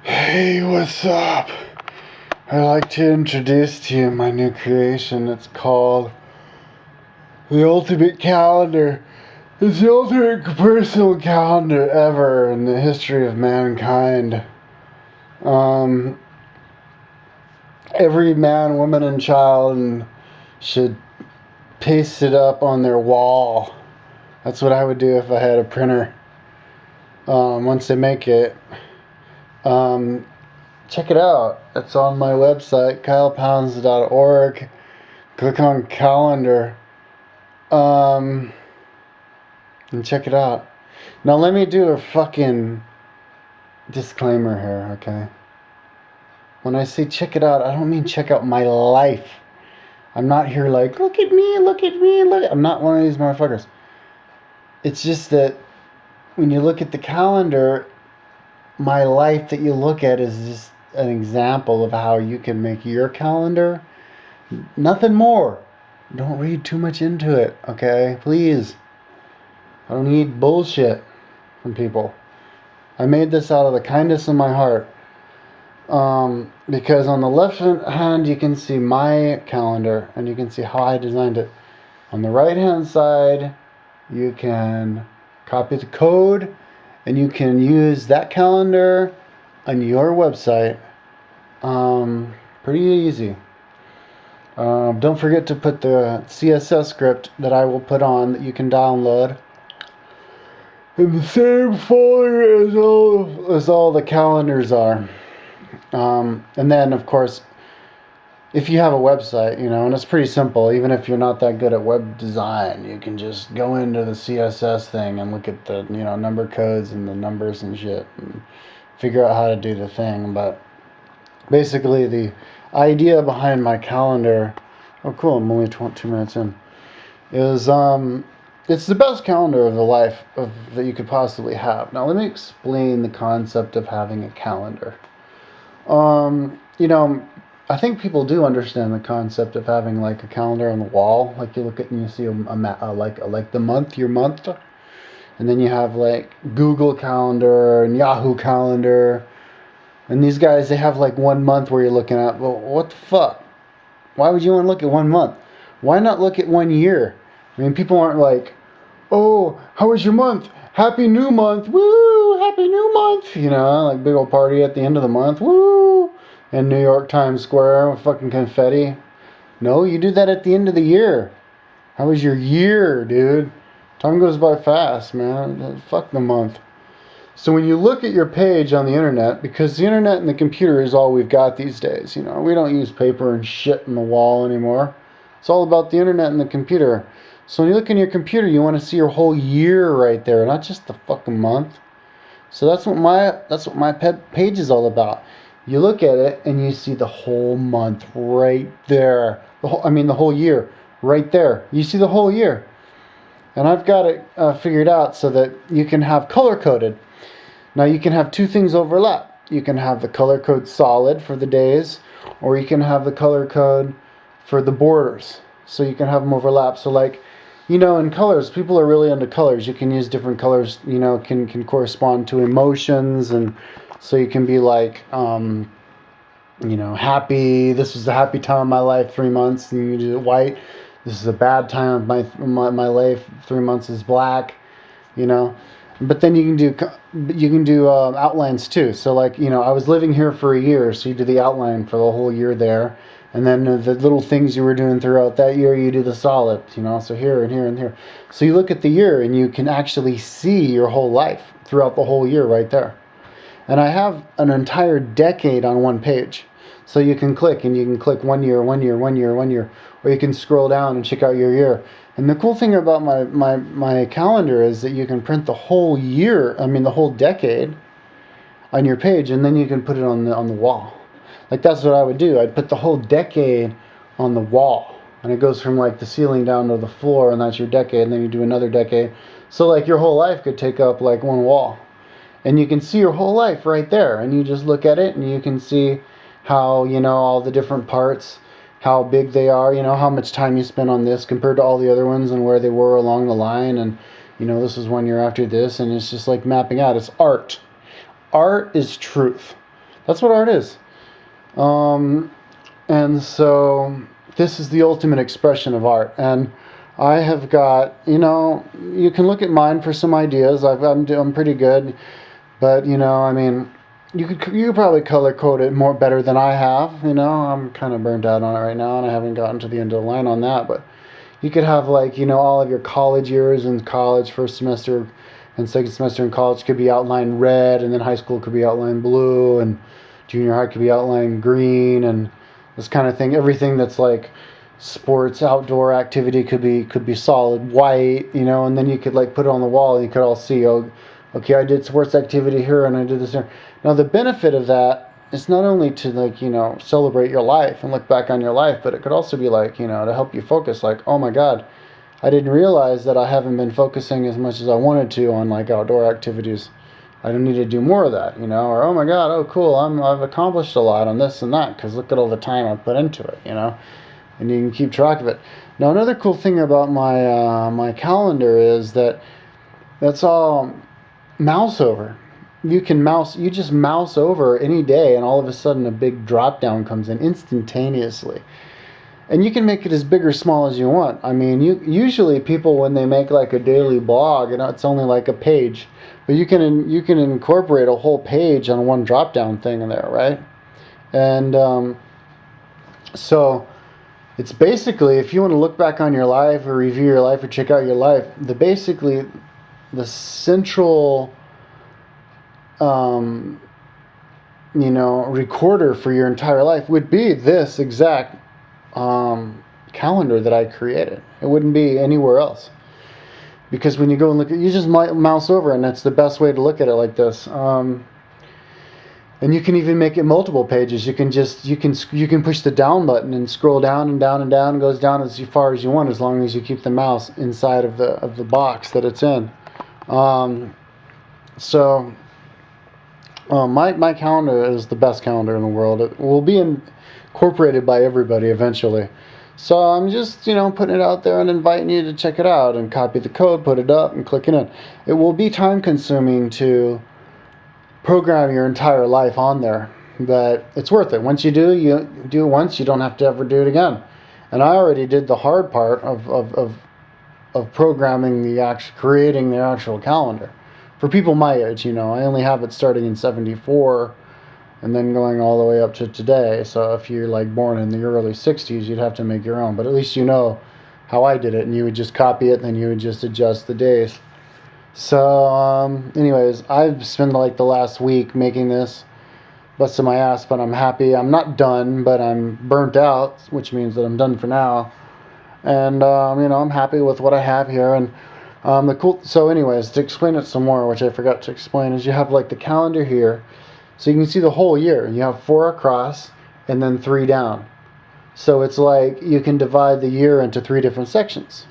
Hey, what's up? I'd like to introduce to you my new creation. It's called the Ultimate Calendar. It's the ultimate personal calendar ever in the history of mankind. Um, every man, woman, and child should paste it up on their wall. That's what I would do if I had a printer. Once they make it. Um, Check it out. It's on my website, kylepounds.org. Click on calendar. And check it out. Now let me do a fucking disclaimer here, okay? When I say check it out, I don't mean check out my life. I'm not here like, look at me, look at me, look. I'm not one of these motherfuckers. It's just that when you look at the calendar, my life that you look at is just an example of how you can make your calendar. Nothing more. Don't read too much into it, okay? Please. I don't need bullshit from people. I made this out of the kindness of my heart. Because on the left hand you can see my calendar and you can see how I designed it. On the right hand side you can copy the code and you can use that calendar on your website. Pretty easy. Don't forget to put the CSS script that I will put on that you can download in the same folder as all the calendars are. And then, of course, if you have a website, and it's pretty simple, even if you're not that good at web design, you can just go into the CSS thing and look at the, number codes and the numbers and shit and figure out how to do the thing. But basically, the idea behind my calendar, oh cool, I'm only 2 minutes in, is it's the best calendar of the life that you could possibly have. Now let me explain the concept of having a calendar. I think people do understand the concept of having like a calendar on the wall, like you look at and you see like the month, your month, and then you have like Google Calendar and Yahoo Calendar. And these guys, they have like 1 month where you're looking at, well, what the fuck? Why would you want to look at 1 month? Why not look at 1 year? I mean, people aren't like, oh, how was your month? Happy new month. Woo, happy new month. Like big old party at the end of the month. Woo. In New York Times Square with fucking confetti. No, you do that at the end of the year. How was your year, dude? Time goes by fast, man. Fuck the month. So when you look at your page on the internet, because the internet and the computer is all we've got these days, we don't use paper and shit on the wall anymore. It's all about the internet and the computer. So when you look in your computer, you want to see your whole year right there, not just the fucking month. So that's what my page is all about. You look at it and you see the whole month right there. The whole year right there. You see the whole year. And I've got it figured out so that you can have color coded. Now you can have two things overlap. You can have the color code solid for the days, or you can have the color code for the borders. So you can have them overlap. So like, in colors, people are really into colors. You can use different colors, can correspond to emotions. And so you can be like, happy. This is the happy time of my life, 3 months. And you do it white. This is a bad time of my life, 3 months is black, But then you can do outlines too. So like, I was living here for a year, so you do the outline for the whole year there. And then the little things you were doing throughout that year, you do the solid, so here and here and here. So you look at the year and you can actually see your whole life throughout the whole year right there. And I have an entire decade on one page. So you can click 1 year, 1 year, 1 year, 1 year, or you can scroll down and check out your year. And the cool thing about my calendar is that you can print the whole year, the whole decade on your page, and then you can put it on the wall. Like that's what I would do. I'd put the whole decade on the wall. And it goes from like the ceiling down to the floor, and that's your decade, and then you do another decade. So like your whole life could take up like one wall. And you can see your whole life right there, and you just look at it and you can see how, all the different parts, how big they are, how much time you spent on this compared to all the other ones and where they were along the line. And, this is 1 year after this, and it's just like mapping out. It's art. Art is truth. That's what art is. Um, and so this is the ultimate expression of art. And I have got, you can look at mine for some ideas. I'm pretty good, but I mean, you could probably color code it more better than I have. I'm kind of burnt out on it right now, and I haven't gotten to the end of the line on that. But you could have like all of your college years in college, first semester and second semester in college could be outlined red, and then high school could be outlined blue, and junior high could be outlined green, and this kind of thing. Everything that's like sports, outdoor activity could be solid white, and then you could like put it on the wall, and you could all see, oh, okay, I did sports activity here, and I did this here. Now the benefit of that is not only to like celebrate your life and look back on your life, but it could also be like to help you focus. Like, oh my God, I didn't realize that I haven't been focusing as much as I wanted to on like outdoor activities. I don't need to do more of that, or oh my God, oh cool, I've accomplished a lot on this and that because look at all the time I put into it, and you can keep track of it. Now another cool thing about my calendar is that that's all mouse over. You just mouse over any day, and all of a sudden a big drop down comes in instantaneously. And you can make it as big or small as you want. I mean, usually people, when they make like a daily blog, it's only like a page, but you can incorporate a whole page on one drop down thing in there, right? And so it's basically, if you want to look back on your life or review your life or check out your life, the central recorder for your entire life would be this exact calendar that I created. It wouldn't be anywhere else, because when you go and look at, you just mouse over, and that's the best way to look at it like this. And you can even make it multiple pages. You can push the down button and scroll down and down and down. It goes down as far as you want, as long as you keep the mouse inside of the box that it's in. My calendar is the best calendar in the world. It will be incorporated by everybody eventually. So I'm just, putting it out there and inviting you to check it out and copy the code, put it up, and click it in. It will be time consuming to program your entire life on there, but it's worth it. Once you do it once, you don't have to ever do it again. And I already did the hard part of programming creating the actual calendar. For people my age, I only have it starting in 74 and then going all the way up to today. So if you're like born in the early 60s, you'd have to make your own. But at least you know how I did it, and you would just copy it, and then you would just adjust the days. So anyways, I've spent like the last week making this, busting my ass, but I'm happy. I'm not done, but I'm burnt out, which means that I'm done for now. And I'm happy with what I have here. And so anyways, to explain it some more, which I forgot to explain, is you have like the calendar here, so you can see the whole year. You have 4 across and then 3 down. So it's like you can divide the year into 3 different sections.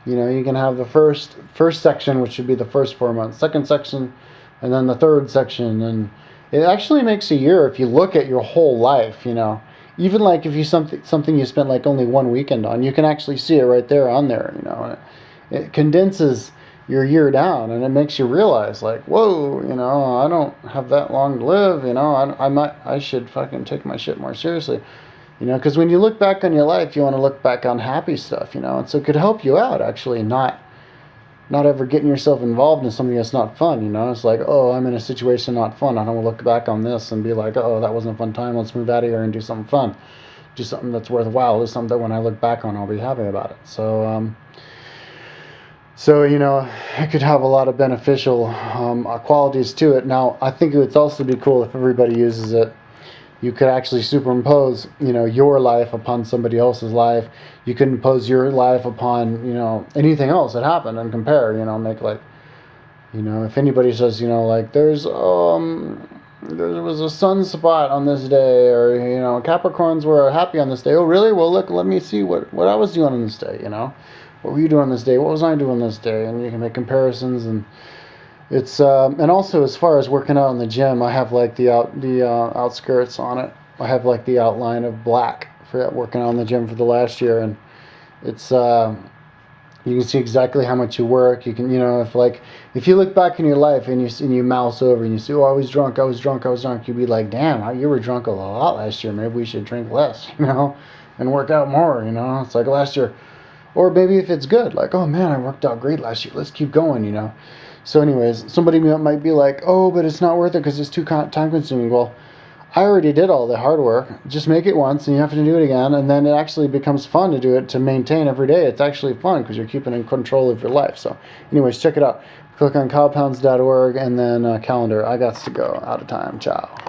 You can have the first section, which would be the first 4 months, second section, and then the third section. And it actually makes a year if you look at your whole life. Even like if you something you spent like only 1 weekend on, you can actually see it right there on there. It condenses your year down, and it makes you realize like, whoa, I don't have that long to live. I should fucking take my shit more seriously. Because when you look back on your life, you want to look back on happy stuff, and so it could help you out, actually, not ever getting yourself involved in something that's not fun, It's like, oh, I'm in a situation not fun. I don't want to look back on this and be like, oh, that wasn't a fun time. Let's move out of here and do something fun. Do something that's worthwhile. Do something that when I look back on, I'll be happy about it. So, it could have a lot of beneficial qualities to it. Now, I think it would also be cool if everybody uses it. You could actually superimpose, your life upon somebody else's life. You could impose your life upon, anything else that happened and compare, make like, if anybody says, like there was a sunspot on this day, or, Capricorns were happy on this day. Oh, really? Well, look, let me see what I was doing on this day, What were you doing on this day? What was I doing this day? And you can make comparisons. And it's and also, as far as working out in the gym, I have like the outskirts on it. I have like the outline of black for working out in the gym for the last year, and it's You can see exactly how much you work. You can, if you look back in your life and you mouse over and you see, oh, I was drunk, you'd be like, damn, you were drunk a lot last year. Maybe we should drink less, and work out more. It's like last year, or maybe if it's good, like, oh man, I worked out great last year. Let's keep going. So, anyways, somebody might be like, oh, but it's not worth it because it's too time consuming. Well, I already did all the hard work. Just make it once and you have to do it again, and then it actually becomes fun to do it, to maintain every day. It's actually fun because you're keeping in control of your life. So anyways, check it out. Click on cowpounds.org and then calendar. I got to go. Out of time. Ciao.